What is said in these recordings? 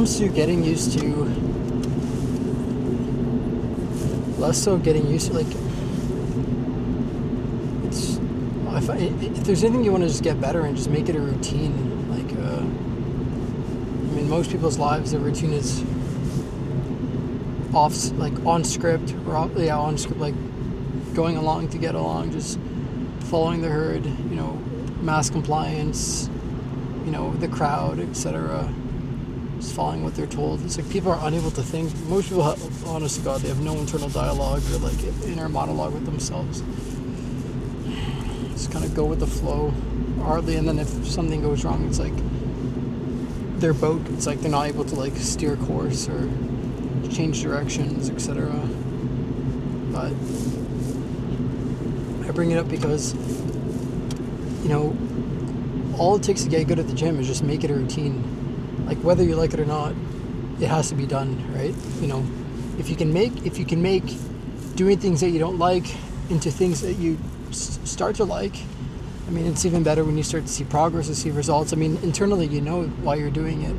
comes to getting used to, less so getting used to, like, it's, if there's anything you want to just get better and just make it a routine, like, I mean, most people's lives, their routine is on script, or on script, like going along to get along, just following the herd, mass compliance, the crowd, etc. Just following what they're told. It's like people are unable to think. Most people, honest to God, they have no internal dialogue or like inner monologue with themselves. Just kind of go with the flow, hardly. And then if something goes wrong, it's like their boat. It's like they're not able to like steer course or change directions, etc. But I bring it up because all it takes to get good at the gym is just make it a routine. Like, whether you like it or not, it has to be done, right? If you can make doing things that you don't like into things that you start to like, I mean, it's even better when you start to see progress and see results. I mean, internally, why you're doing it.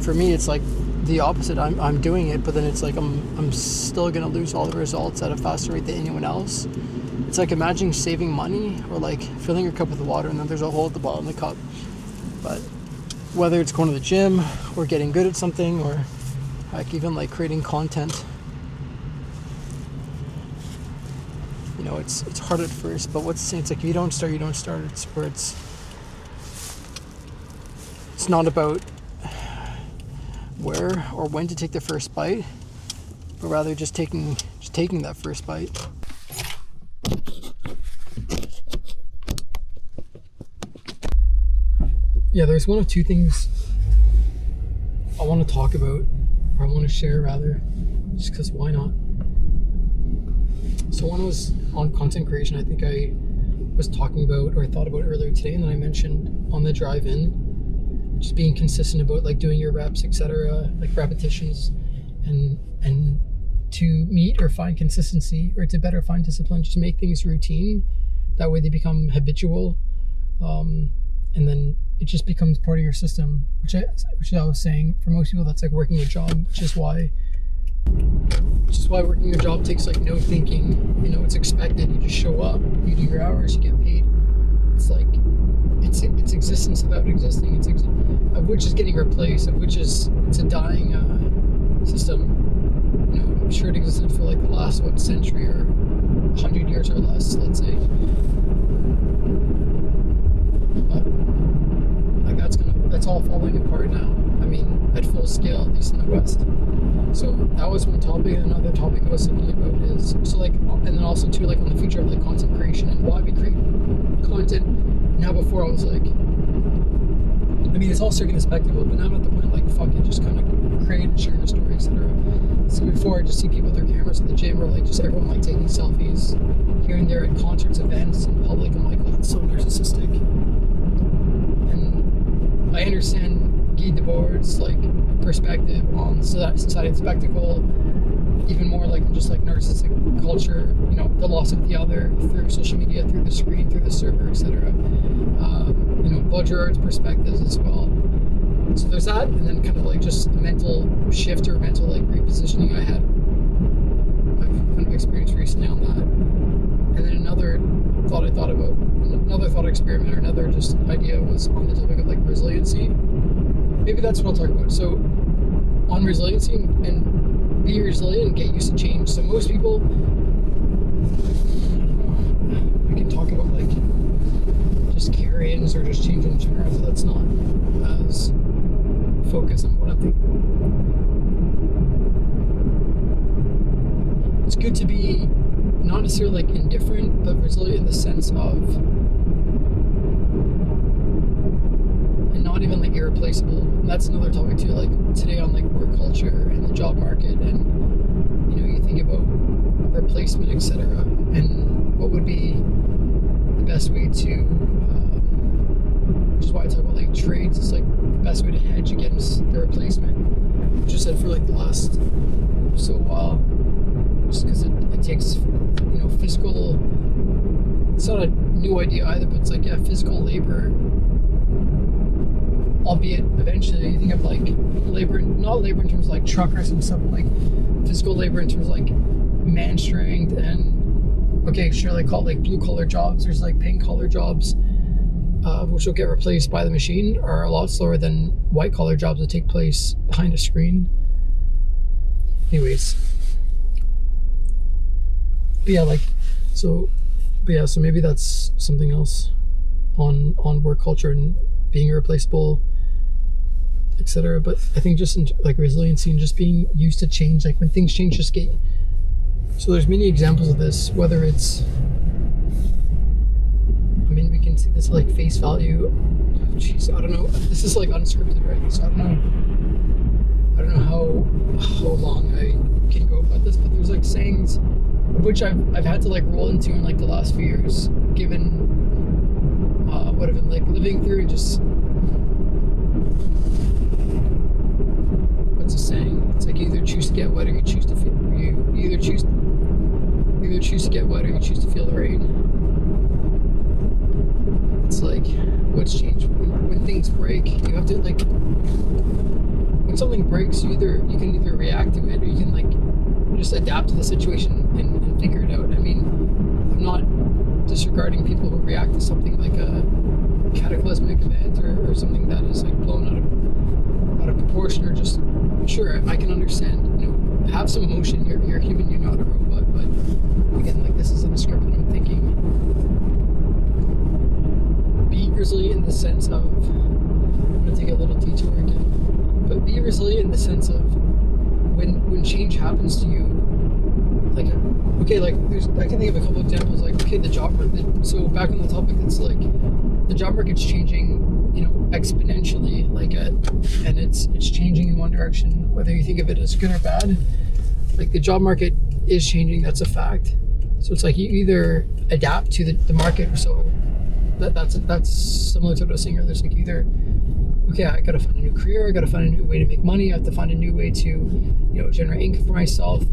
For me, it's like the opposite. I'm doing it, but then it's like I'm still gonna lose all the results at a faster rate than anyone else. It's like imagining saving money or like filling your cup with water and then there's a hole at the bottom of the cup. But whether it's going to the gym or getting good at something or like even like creating content, it's hard at first, but it's like if you don't start, you don't start. It's where it's not about where or when to take the first bite, but rather just taking that first bite. Yeah, there's one of two things I want to talk about, or I want to share rather, just because why not? So one was on content creation. I think I was talking about, or I thought about earlier today, and then I mentioned on the drive in, just being consistent about like doing your reps, etc., like repetitions, and to meet or find consistency, or to better find discipline, just make things routine. That way they become habitual, and then it just becomes part of your system, which I was saying, for most people that's like working a job, which is why working a job takes like no thinking. It's expected. You just show up, you do your hours, you get paid. It's like it's existence without existing. Of which is getting replaced, it's a dying system. I'm sure it existed for like the last century or 100 years or less, let's say. But like that's all falling apart now. I mean, at full scale, at least in the West. So that was one topic. And another topic I was thinking about is and then also too, like on the future of like content creation and why we create content. Now before I was like, I mean, it's all circuit spectacle, but now I'm at the point like, fuck it, just kind of create and share your story, etc. So before I just see people with their cameras at the gym, or like just everyone like taking selfies here and there at concerts, events, in public. I'm like, oh, that's so narcissistic. And I understand Guy Debord's like perspective on society and spectacle, even more like just like narcissistic culture, the loss of the other through social media, through the screen, through the server, etc. Baudrillard's perspectives as well. So there's that, and then kind of like just a mental shift or mental like repositioning I've kind of experienced recently on that. And then another thought experiment, or another just idea was on the topic of like resiliency. Maybe that's what I'll talk about. So on resiliency and be resilient and get used to change. So most people, we can talk about like just carry-ins or just change in general, but that's not as focused on what I'm thinking. It's good to be not necessarily like indifferent, but resilient in the sense of, and not even like irreplaceable. And that's another topic too, like today on like work culture and the job market, and you think about replacement, etc. And what would be the best way to, which is why I talk about like trades. It's like the best way to hedge against the replacement, which I said for like the last so while, just because it takes physical. It's not a new idea either, but it's like physical labor. Albeit eventually you think of like labor not labor in terms of like truckers and stuff, like physical labor in terms of like man strength and okay, sure, like call it like blue collar jobs. There's like pink collar jobs, which will get replaced by the machine, are a lot slower than white collar jobs that take place behind a screen. Anyways, so maybe that's something else on work culture and being irreplaceable, etc. But I think just in, like resiliency and just being used to change, like when things change, just get. So there's many examples of this, whether it's, I mean, we can see this like face value. Jeez, I don't know. This is like unscripted, right? So I don't know how long I can go about this, but there's like sayings which I've had to like roll into in like the last few years, given what I've been like living through, and just what's the saying? It's like you either choose to get wet or you choose to feel. You either choose to get wet or you choose to feel the rain. It's like what's changed when things break. You have to like when something breaks, you can either react to it or you can like just adapt to the situation and figure it out. I mean, I'm not disregarding people who react to something like a cataclysmic event or something that is like blown out of proportion, or just sure, I can understand, have some emotion. You're human, you're not a robot. But again, like this isn't a script that I'm thinking. Be resilient in the sense of, I'm gonna take a little detour again, but be resilient in the sense of when change happens to you, like okay, like I can think of a couple examples, like okay, the job market. So back on the topic, it's like the job market's changing, exponentially, and it's changing in one direction, whether you think of it as good or bad. Like the job market is changing, that's a fact. So it's like you either adapt to the market, or so that's similar to what I was saying earlier. There's like either okay, I gotta find a new career, I gotta find a new way to make money, I have to find a new way to generate income for myself,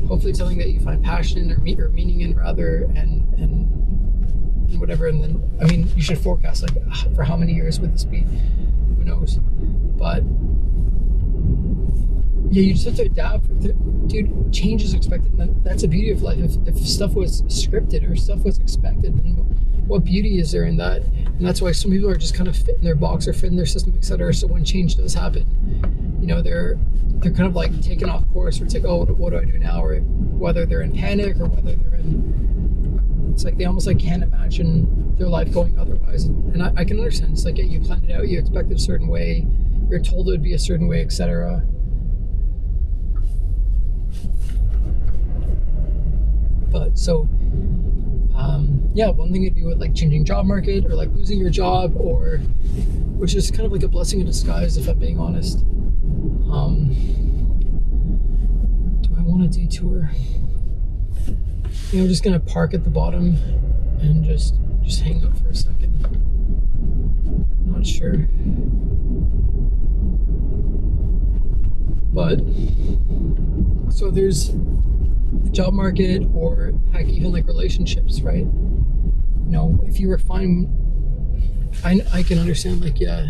hopefully something that you find passion or meaning in, rather, and whatever. And then I mean, you should forecast like for how many years would this be, who knows. But yeah, you just have to adapt. Dude, change is expected, and that's the beauty of life. If stuff was scripted or stuff was expected, then what beauty is there in that? And that's why some people are just kind of fit in their box or fit in their system, etc. So when change does happen, they're kind of like taken off course, where it's like, oh, what do I do now? Or whether they're in panic or whether they're in, it's like they almost like can't imagine their life going otherwise. And I can understand. It's like, yeah, you planned it out, you expected a certain way, you're told it would be a certain way, etc. But so one thing would be with like changing job market, or like losing your job, or which is kind of like a blessing in disguise, if I'm being honest. Do I want to detour? I'm just gonna park at the bottom and just hang out for a second. Not sure, but so there's the job market, or heck, even like relationships, right? If you were fine, I can understand, like, yeah,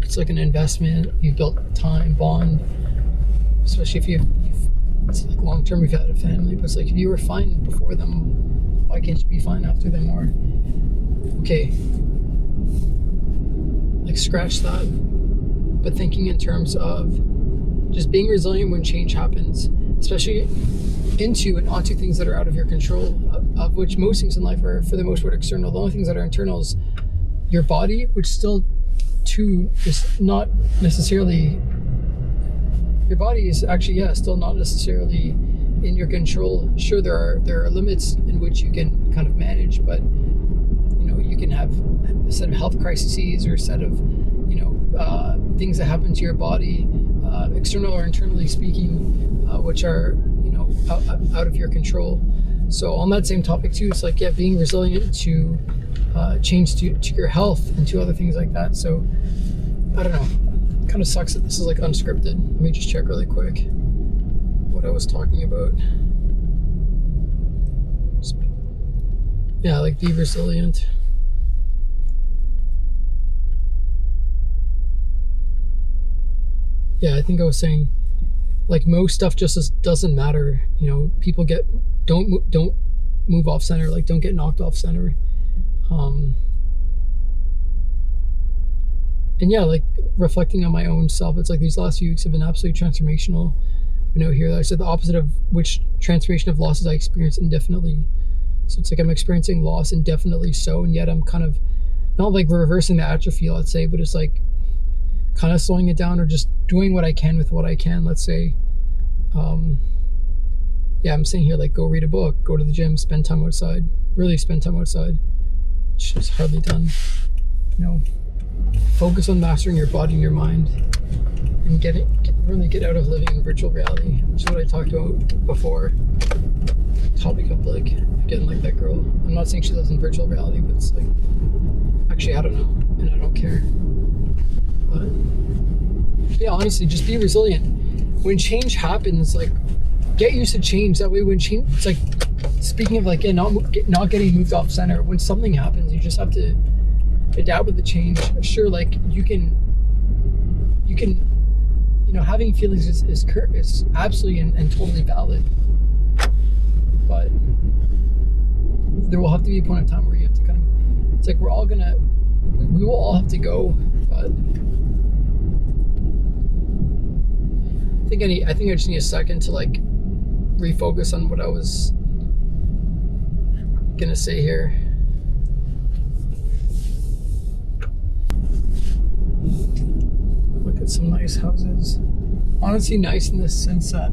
it's like an investment. You've built time, bond, especially if you've it's like long term, you've had a family. But it's like, if you were fine before them, why can't you be fine after them? Or okay, like scratch that, but thinking in terms of just being resilient when change happens, especially into and onto things that are out of your control, of which most things in life are for the most part external. The only things that are internal is your body, which still is not necessarily, your body is actually still not necessarily in your control. Sure, there are limits in which you can kind of manage, but you can have a set of health crises, or a set of things that happen to your body, external or internally speaking, which are out of your control. So on that same topic too, it's like, being resilient to change to your health and to other things like that. So I don't know, it kind of sucks that this is like unscripted. Let me just check really quick what I was talking about. Like be resilient. I think I was saying like most stuff just doesn't matter. You know, people don't move off center, like don't get knocked off center. And yeah, like reflecting on my own self, it's like these last few weeks have been absolutely transformational. You know, here I said the opposite of which transformation of losses I experience indefinitely. So it's like I'm experiencing loss indefinitely so, and yet I'm kind of not like reversing the atrophy, let's say, but it's like kind of slowing it down or just doing what I can with what I can, let's say. Yeah, I'm saying here, like, go read a book, go to the gym, spend time outside, really spend time outside, which is hardly done. You know, focus on mastering your body and your mind and really get out of living in virtual reality, which is what I talked about before. Topic of like getting like that girl. I'm not saying she lives in virtual reality, but it's like, actually, I don't know, and I don't care. But yeah, honestly, just be resilient. When change happens, like, get used to change. That way, when change, it's like, speaking of like, yeah, not getting moved off center. When something happens, you just have to adapt with the change. Sure, like you can, you know, having feelings is absolutely and totally valid. But there will have to be a point of time where you have to kind of, it's like we will all have to go. But I think I just need a second to like refocus on what I was gonna say here. Look at some nice houses. Honestly, nice in the sense that,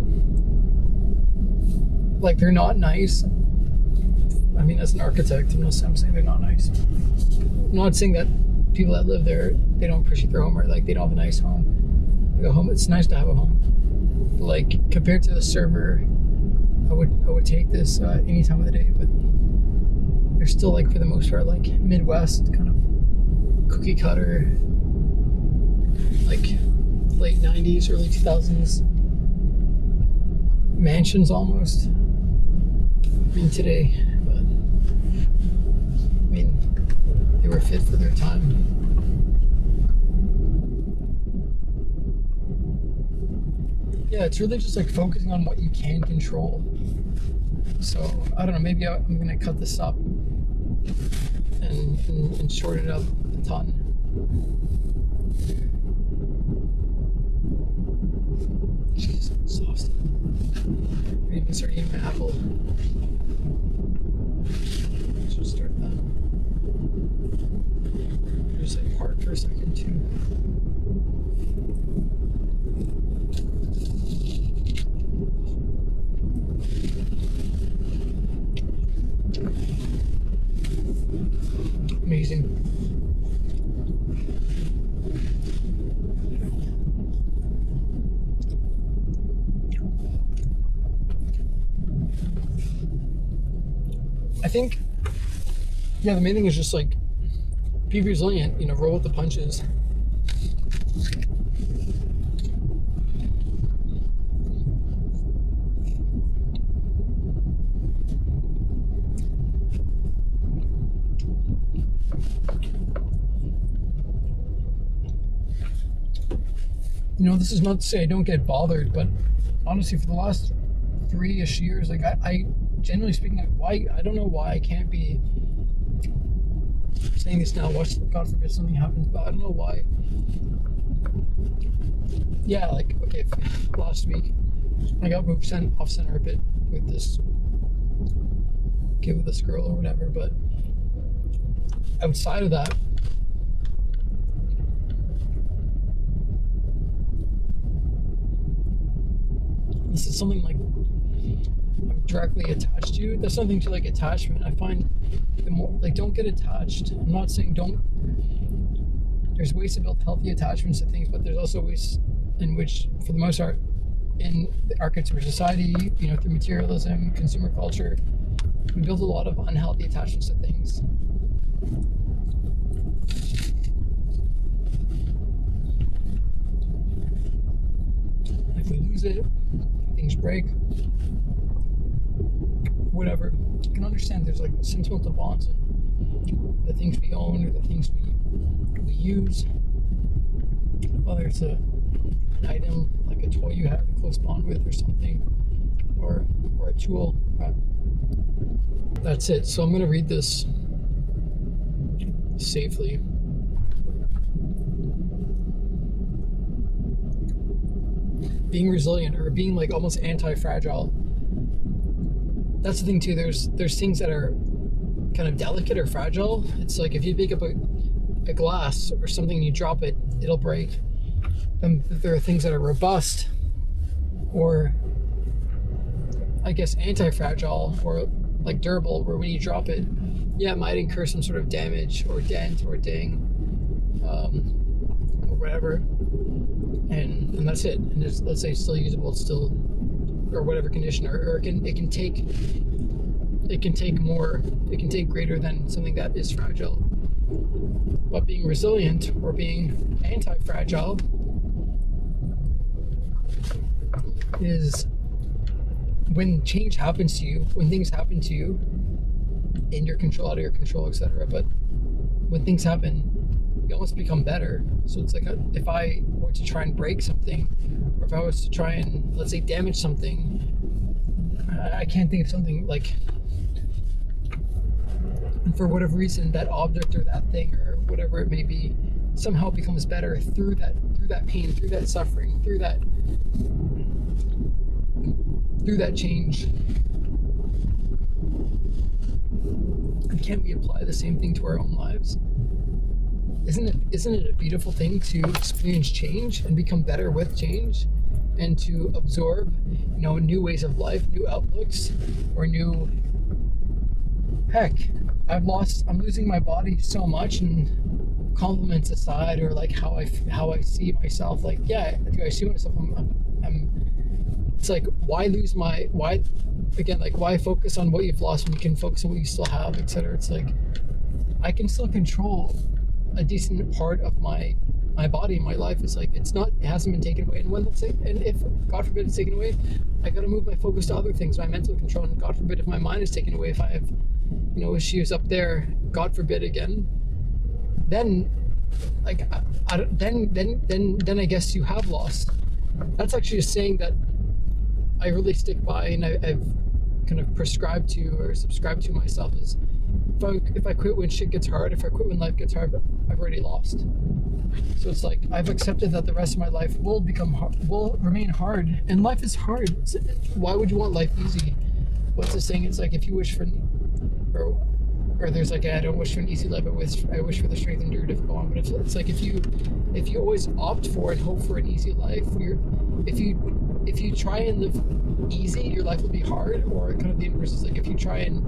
like, they're not nice. I mean, as an architect, I'm saying they're not nice. I'm not saying that people that live there, they don't appreciate their home or like they don't have a nice home. Like a home, it's nice to have a home. But like compared to the server, I would take this any time of the day. But they're still like for the most part like Midwest kind of cookie cutter, like late 90s, early 2000s mansions almost. I mean today, but I mean they were fit for their time. Yeah, it's really just like focusing on what you can control. So I don't know, maybe I'm gonna cut this up and short it up a ton. Jeez, I'm exhausted. I even start eating my apple. Should start that. Just like park for a second too. Amazing. I think, yeah, the main thing is just like be resilient, you know, roll with the punches. You know, this is not to say I don't get bothered, but honestly, for the last 3-ish years, like I generally speaking, like, I don't know why I can't be saying this now. Watch, God forbid something happens, but I don't know why. Yeah, like, okay, last week I got moved off center a bit with this girl or whatever, but outside of that, this is something like I'm directly attached to. That's something to like attachment. I find the more like don't get attached. I'm not saying don't. There's ways to build healthy attachments to things, but there's also ways in which, for the most part, in our consumer society, you know, through materialism, consumer culture, we build a lot of unhealthy attachments to things. If we lose it, things break, whatever. You can understand there's like sentimental bonds in the things we own or the things we use, whether it's an item like a toy you had a close bond with or something, or a tool. That's it. So I'm going to read this safely. Being resilient, or being like almost anti-fragile. That's the thing too. There's things that are kind of delicate or fragile. It's like if you pick up a glass or something and you drop it, it'll break. And there are things that are robust, or I guess anti-fragile, or like durable, where when you drop it, yeah, it might incur some sort of damage or dent or ding, or whatever, and that's it. And it's, let's say it's still usable, it's still, or whatever condition, or it can take more, it can take greater than something that is fragile. But being resilient or being anti-fragile is when change happens to you, when things happen to you in your control, out of your control, etc. But when things happen, you almost become better. So it's like if I were to try and break something, or if I was to try and, let's say, damage something, I can't think of something like, and for whatever reason, that object or that thing or whatever it may be somehow becomes better through that pain, through that suffering, through that change. And can't we apply the same thing to our own lives? Isn't it a beautiful thing to experience change and become better with change, and to absorb, new ways of life, new outlooks, or new, heck, I'm losing my body so much, and compliments aside, or like how I see myself, like, yeah, do I see myself? It's like, why focus on what you've lost when you can focus on what you still have, etc. It's like, I can still control a decent part of my body, my life. It's like, it hasn't been taken away. And and if God forbid it's taken away, I got to move my focus to other things, my mental control. And God forbid if my mind is taken away, if I have, issues up there, God forbid again, then like, then I guess you have lost. That's actually a saying that I really stick by, and I've kind of prescribed to or subscribed to myself, is if I quit when shit gets hard, if I quit when life gets hard, I've already lost. So it's like, I've accepted that the rest of my life will remain hard, and life is hard. Why would you want life easy? What's the saying? It's like, if you wish for, or there's like, I don't wish for an easy life, I wish for the strength to endure difficult one. But it's like, if you always opt for and hope for an easy life, if you try and live easy, your life will be hard. Or kind of the inverse is like, if you try and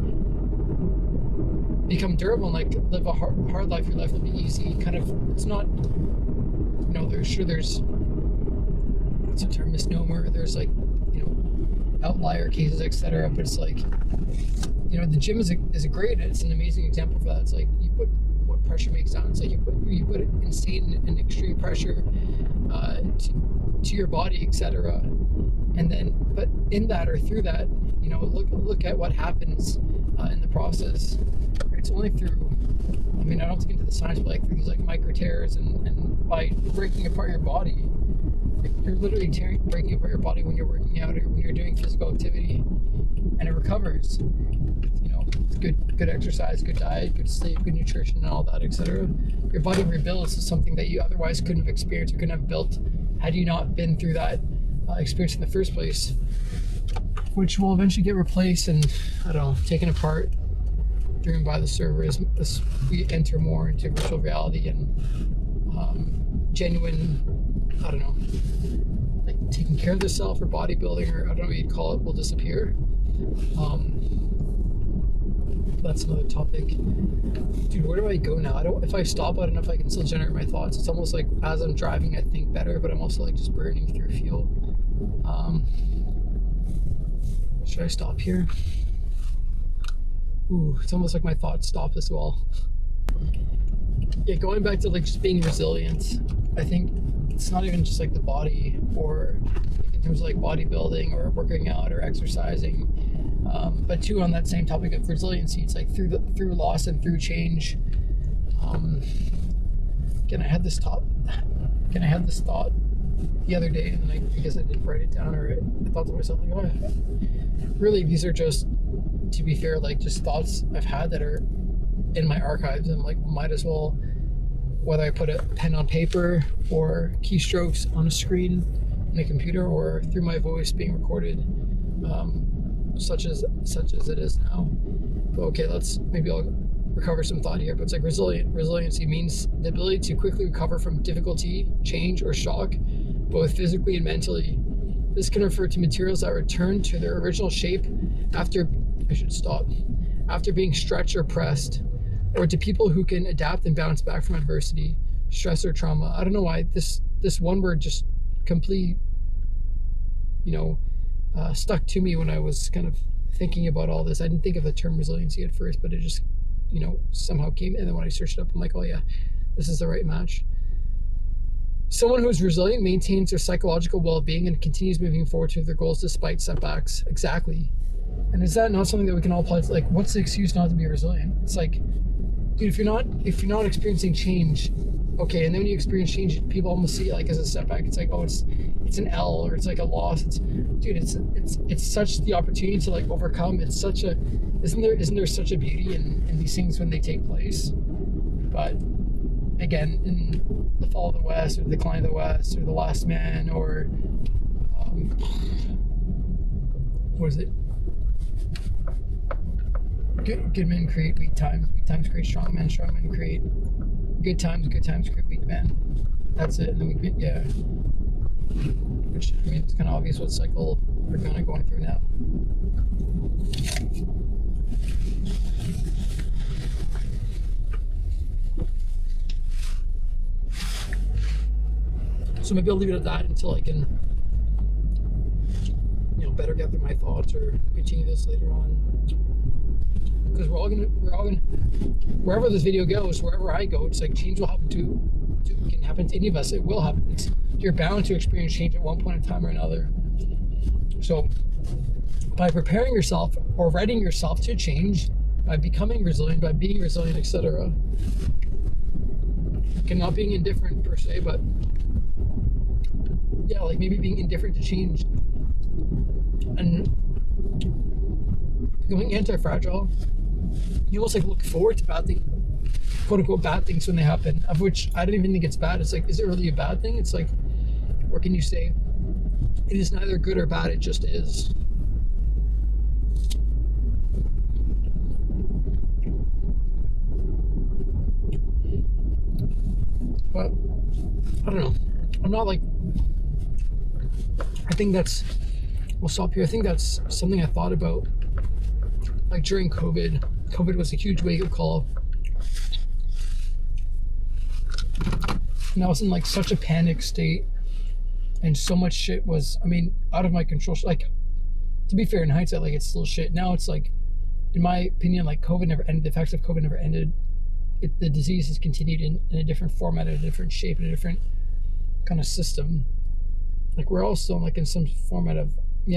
become durable and like live a hard life, your life will be easy. Kind of, it's not, there's what's the term, misnomer, there's like, outlier cases, etc. But it's like, the gym is it's an amazing example for that. It's like, you put what pressure makes down. It's like you put insane and extreme pressure to your body, etc. And then, but in that or through that, look at what happens in the process. It's only through, I don't have to get into the science, but like through these like micro tears and by breaking apart your body. You're literally breaking apart your body when you're working out or when you're doing physical activity, and it recovers. Good exercise, good diet, good sleep, good nutrition, and all that, etc. Your body rebuilds to something that you otherwise couldn't have experienced or couldn't have built had you not been through that experience in the first place, which will eventually get replaced and, taken apart, driven by the servers as we enter more into virtual reality and genuine, like taking care of the self or bodybuilding, or I don't know what you'd call it, will disappear. That's another topic. Dude, where do I go now? If I stop, I don't know if I can still generate my thoughts. It's almost like as I'm driving, I think better, but I'm also like just burning through fuel. Should I stop here? Ooh, it's almost like my thoughts stop as well. Yeah, going back to like just being resilient, I think it's not even just like the body, or like in terms of like bodybuilding or working out or exercising, but too on that same topic of resiliency, it's like through loss and through change. Again, I had this thought the other day, and then I guess I didn't write it down, or I thought to myself like, oh, really, these are just, to be fair, like just thoughts I've had that are in my archives, and like might as well, whether I put a pen on paper or keystrokes on a screen in a computer or through my voice being recorded, such as it is now. But okay, maybe I'll recover some thought here. But it's like resiliency means the ability to quickly recover from difficulty, change, or shock, both physically and mentally. This can refer to materials that return to their original shape after being stretched or pressed, or to people who can adapt and bounce back from adversity, stress, or trauma. I don't know why this one word just completely, stuck to me when I was kind of thinking about all this. I didn't think of the term resiliency at first, but it just, somehow came. And then when I searched it up, I'm like, oh yeah, this is the right match. Someone who is resilient maintains their psychological well-being and continues moving forward to their goals despite setbacks. Exactly. And is that not something that we can all apply to? Like, what's the excuse not to be resilient? It's like, dude, if you're not experiencing change, okay, and then when you experience change, people almost see it like as a setback. It's like, oh, it's an L, or it's like a loss. It's such the opportunity to like overcome. It's such a, isn't there such a beauty in these things when they take place? But again, in the fall of the West, or the decline of the West, or the Last Man, or what is it? Good men create weak times create strong men create good times create weak men. That's it. And then which, I mean, it's kind of obvious what cycle we're kind of going through now. So maybe I'll leave it at that until I can, better gather my thoughts or continue this later on. Because we're all gonna, wherever this video goes, wherever I go, it's like change will happen can happen to any of us. It will happen. You're bound to experience change at one point in time or another. So by preparing yourself or readying yourself to change, by becoming resilient, by being resilient, etc. And not being indifferent per se, but yeah, like maybe being indifferent to change and becoming anti-fragile. You almost like look forward to bad things, quote unquote bad things, when they happen, of which I don't even think it's bad. It's like, is it really a bad thing? It's like, or can you say it is neither good or bad, it just is? But I don't know. I'm not like, I think that's, we'll stop here. I think that's something I thought about like during COVID. COVID was a huge wake-up call. And I was in like such a panic state, and so much shit was, I mean, out of my control. Like, to be fair, in hindsight, like, it's still shit. Now it's like, in my opinion, like, COVID never ended. The effects of COVID never ended. The disease has continued in a different format, in a different shape, in a different kind of system. Like, we're all still like in some format of, we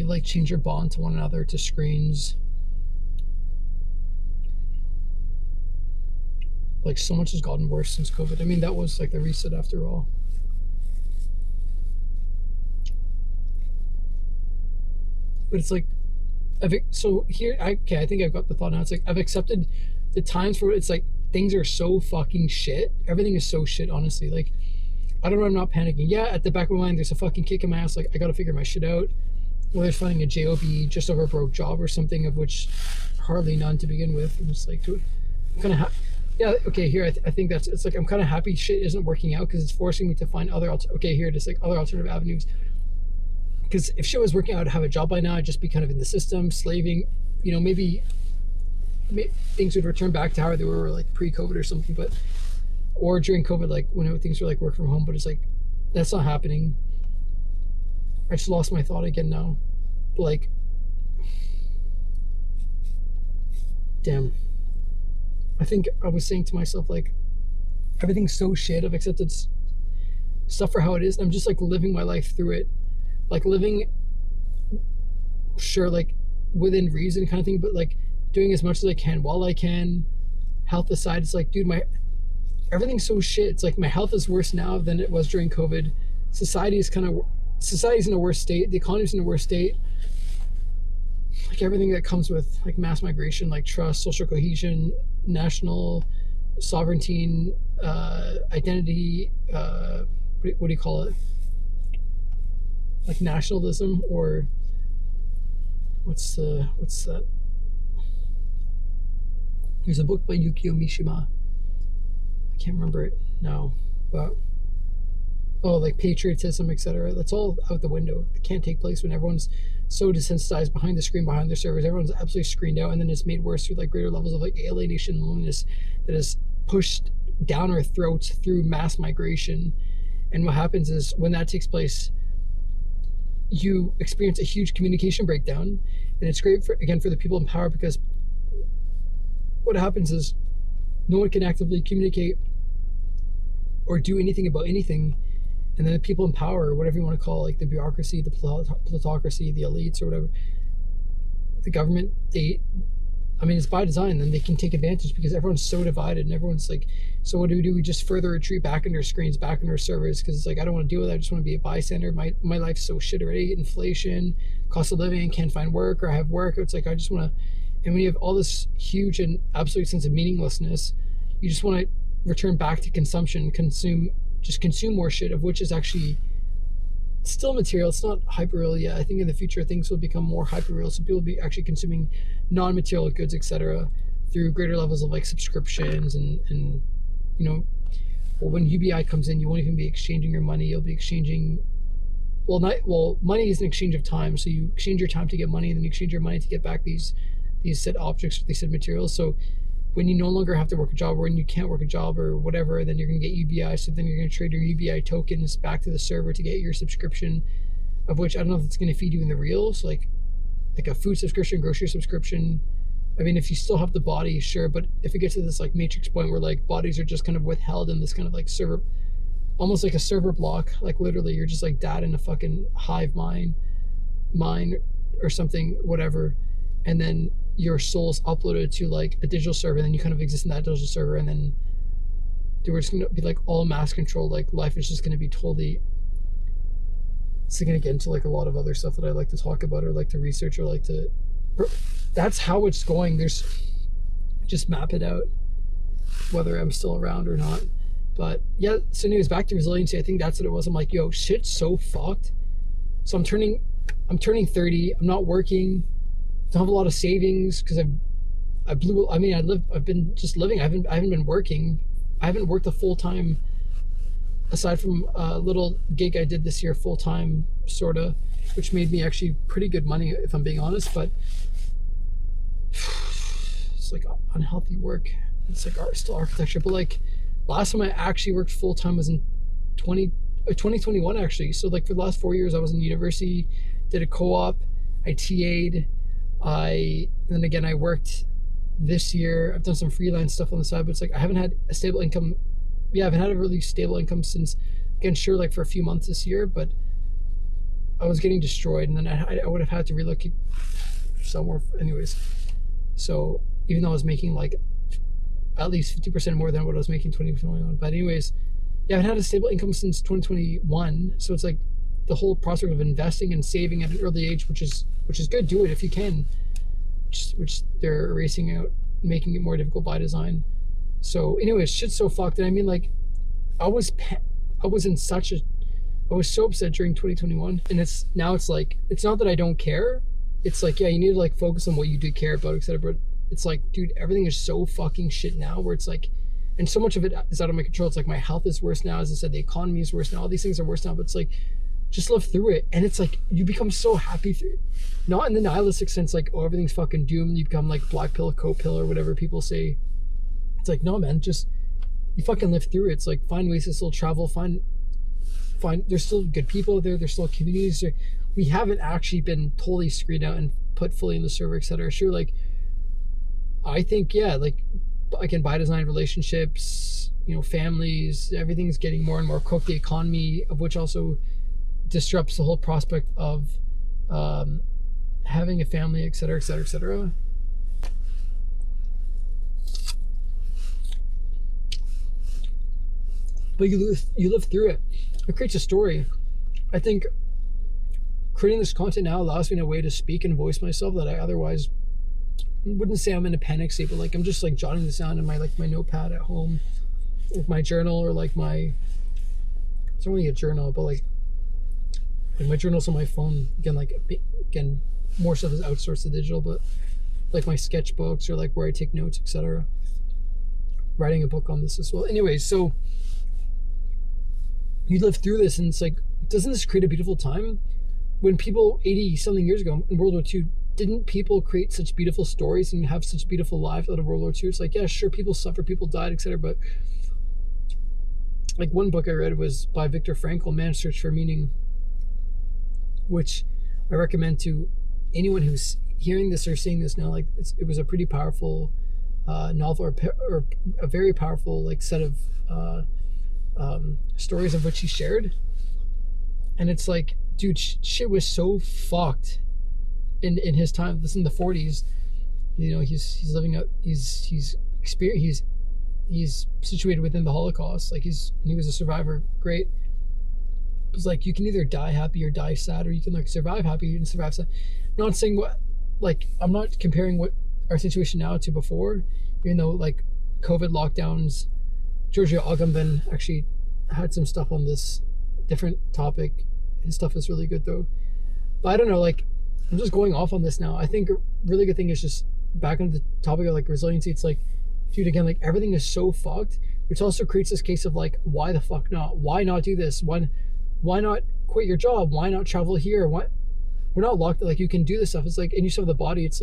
like change your bond to one another, to screens. Like, so much has gotten worse since COVID. I mean, that was like the reset after all. But it's like, I think I've got the thought now. It's like, I've accepted the times for it. It's like, things are so fucking shit. Everything is so shit, honestly. Like, I don't know, I'm not panicking. Yeah, at the back of my mind, there's a fucking kick in my ass. Like, I gotta figure my shit out. Whether it's finding a job just over a broke job or something, of which hardly none to begin with. I'm just like, kind of here, I think it's like, I'm kind of happy shit isn't working out, because it's forcing me to find other alternative avenues. Because if shit was working out, I'd have a job by now. I'd just be kind of in the system, slaving. Maybe things would return back to how they were like pre-COVID or something, or during COVID, like when things were like work from home. But it's like, that's not happening. I just lost my thought again now. Like, damn. I think I was saying to myself, like, everything's so shit. I've accepted stuff for how it is. I'm just like living my life through it. Like, living, sure, like within reason kind of thing, but like doing as much as I can while I can. Health aside, it's like, dude, everything's so shit. It's like my health is worse now than it was during COVID. Society's in a worse state. The economy's in a worse state. Like everything that comes with like mass migration, like trust, social cohesion, national sovereignty, identity, what do you call it? Like nationalism, or what's that? There's a book by Yukio Mishima. I can't remember it now, but like patriotism, etc. That's all out the window. It can't take place when everyone's so desensitized behind the screen, behind their servers. Everyone's absolutely screened out, and then it's made worse through like greater levels of like alienation and loneliness that is pushed down our throats through mass migration. And what happens is when that takes place, you experience a huge communication breakdown. And it's great for the people in power, because what happens is no one can actively communicate or do anything about anything. And then the people in power, or whatever you want to call it, like the bureaucracy, the plutocracy, the elites, or whatever, the government, it's by design. Then they can take advantage because everyone's so divided, and everyone's like, so what do? We just further retreat back into our screens, back into our servers, because it's like, I don't want to deal with it. I just want to be a bystander. My life's so shit already. Inflation, cost of living, can't find work, or I have work. It's like, I just want to. And when you have all this huge and absolute sense of meaninglessness, you just want to return back to consumption, consume more shit, of which is actually still material. It's not hyper-real yet. I think in the future things will become more hyper-real, so people will be actually consuming non-material goods, etc., through greater levels of like subscriptions, and when UBI comes in, you won't even be exchanging your money. You'll be exchanging money is an exchange of time, so you exchange your time to get money, and then you exchange your money to get back these said objects, these said materials. So when you no longer have to work a job, or when you can't work a job or whatever, then you're going to get UBI. So then you're going to trade your UBI tokens back to the server to get your subscription, of which I don't know if it's going to feed you in the real. So like a food subscription, grocery subscription. I mean, if you still have the body, sure. But if it gets to this like matrix point where like bodies are just kind of withheld in this kind of like server, almost like a server block, like literally you're just like data in a fucking hive mind or something, whatever. And then your soul's uploaded to like a digital server, and then you kind of exist in that digital server, and then we're just going to be like all mass control. Like life is just going to be totally, it's going to get into like a lot of other stuff that I like to talk about, or like to research, or like to, that's how it's going. There's, just map it out, whether I'm still around or not. But yeah, so anyways, back to resiliency. I think that's what it was. I'm like, yo, shit's so fucked. So I'm turning 30. I'm not working. Don't have a lot of savings because I've been just living. I haven't been working. I haven't worked a full time, aside from a little gig I did this year, full time sorta, which made me actually pretty good money if I'm being honest. But it's like unhealthy work. It's like still architecture. But like last time I actually worked full time was in 2021 actually. So like for the last 4 years I was in university, did a co-op, I TA'd. Then again, I worked this year. I've done some freelance stuff on the side, but it's like I haven't had a stable income. Yeah, I haven't had a really stable income since, again, sure, like for a few months this year, but I was getting destroyed, and then I would have had to relocate somewhere anyways. So even though I was making like at least 50% more than what I was making in 2021, but anyways, yeah, I haven't had a stable income since 2021. So it's like the whole prospect of investing and saving at an early age, which is good. Do it if you can. Which they're erasing out, making it more difficult by design. So anyways, shit's so fucked. And I mean, like, I was so upset during 2021, and it's like, it's not that I don't care. It's like, yeah, you need to like focus on what you do care about, etc. But it's like, dude, everything is so fucking shit now, where it's like, and so much of it is out of my control. It's like my health is worse now, as I said, the economy is worse now, all these things are worse now. But it's like, just live through it. And it's like, you become so happy through it. Not in the nihilistic sense, like, oh, everything's fucking doomed. You become like black pill, coke pill, or whatever people say. It's like, no, man, just, you fucking live through it. It's like, find ways to still travel, find, there's still good people there. There's still communities there. We haven't actually been totally screened out and put fully in the server, etc. Sure, like, I think, yeah, like, again, by design, relationships, families, everything's getting more and more cooked. The economy, of which also disrupts the whole prospect of having a family, etc., etc., etc. but you live through it. It creates a story. I think creating this content now allows me in a way to speak and voice myself that I otherwise wouldn't say I'm in a panic state, but like I'm just like jotting this down in my like my notepad at home with my journal, or like my, it's not really a journal, but like my journal's on my phone again, more stuff is outsourced to digital, but like my sketchbooks or like where I take notes, etc. Writing a book on this as well. Anyways, so you live through this, and it's like, doesn't this create a beautiful time? When people 80 something years ago in World War II, didn't people create such beautiful stories and have such beautiful lives out of World War II? It's like, yeah, sure, people suffered, people died, etc. But like one book I read was by Viktor Frankl, Man's Search for Meaning, which I recommend to anyone who's hearing this or seeing this now. Like it was a pretty powerful novel, or a very powerful like set of stories of which he shared. And it's like, dude, shit was so fucked in his time. This in the 40s. You know, he's living out. He's situated within the Holocaust. Like he was a survivor. Great. It's like you can either die happy or die sad, or you can like survive happy and survive sad. I'm not saying I'm not comparing what our situation now to before, even though like COVID lockdowns. Giorgio Agamben actually had some stuff on this different topic. His stuff is really good though. But I don't know, like I'm just going off on this now. I think a really good thing is just back on the topic of like resiliency. It's like, dude, again, like everything is so fucked, which also creates this case of like, why the fuck not? Why not do this? Why not quit your job? Why not travel here? Why? We're not locked. Like you can do this stuff. It's like, and you still have the body. It's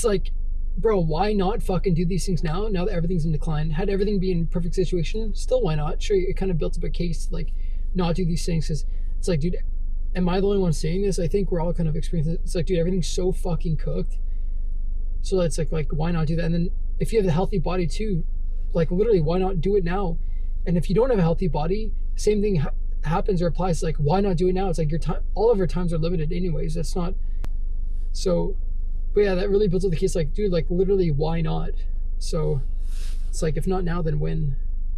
like, bro, why not fucking do these things now that everything's in decline? Had everything be in perfect situation, still why not? Sure, it kind of built up a case to like not do these things, because it's like, dude, am I the only one saying this? I think we're all kind of experiencing it. It's like, dude, everything's so fucking cooked. So it's like why not do that? And then if you have a healthy body too, like literally, why not do it now? And if you don't have a healthy body, same thing happens or applies. Like, why not do it now? It's like your time, all of our times are limited anyways. That's not so. But yeah, that really builds up the case. Like, dude, like literally, why not? So it's like, if not now, then when?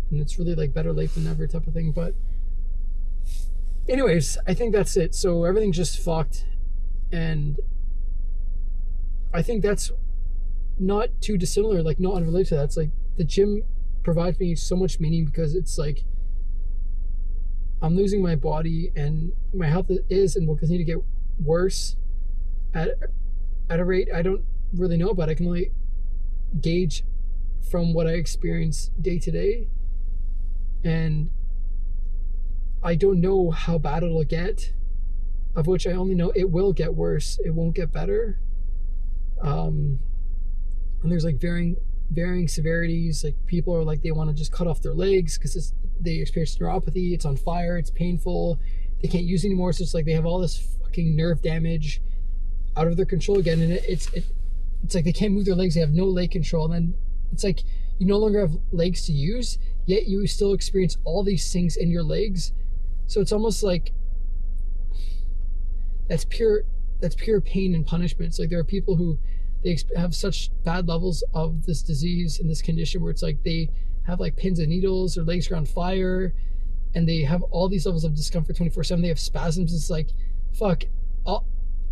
And it's really like better late than never type of thing. But anyways, I think that's it. So everything's just fucked, and I think that's not too dissimilar, like not unrelated to that. It's like the gym provides me so much meaning, because it's like I'm losing my body, and my health is and will continue to get worse at a rate I don't really know about. I can only gauge from what I experience day to day, and I don't know how bad it'll get, of which I only know it will get worse. It won't get better. And there's like varying severities. Like people are like, they want to just cut off their legs because they experience neuropathy. It's on fire. It's painful. They can't use it anymore. So it's like they have all this fucking nerve damage out of their control again. And it's like they can't move their legs. They have no leg control. And then it's like you no longer have legs to use, yet you still experience all these things in your legs. So it's almost like that's pure pain and punishment. It's like there are people who they have such bad levels of this disease and this condition where it's like they have like pins and needles, their legs are on fire, and they have all these levels of discomfort 24/7. They have spasms. It's like, fuck,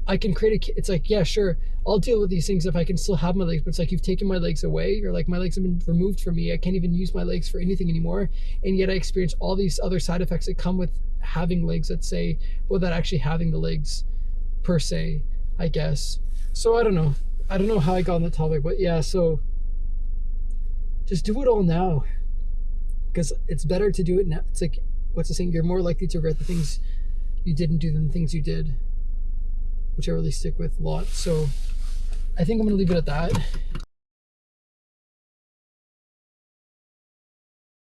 I can create it's like, yeah, sure, I'll deal with these things if I can still have my legs, but it's like you've taken my legs away, or like my legs have been removed from me. I can't even use my legs for anything anymore, and yet I experience all these other side effects that come with having legs, let's say, without actually having the legs per se, I guess. So I don't know how I got on that topic, but yeah, so just do it all now, because it's better to do it now. It's like, what's the saying? You're more likely to regret the things you didn't do than the things you did, which I really stick with a lot. So I think I'm gonna leave it at that.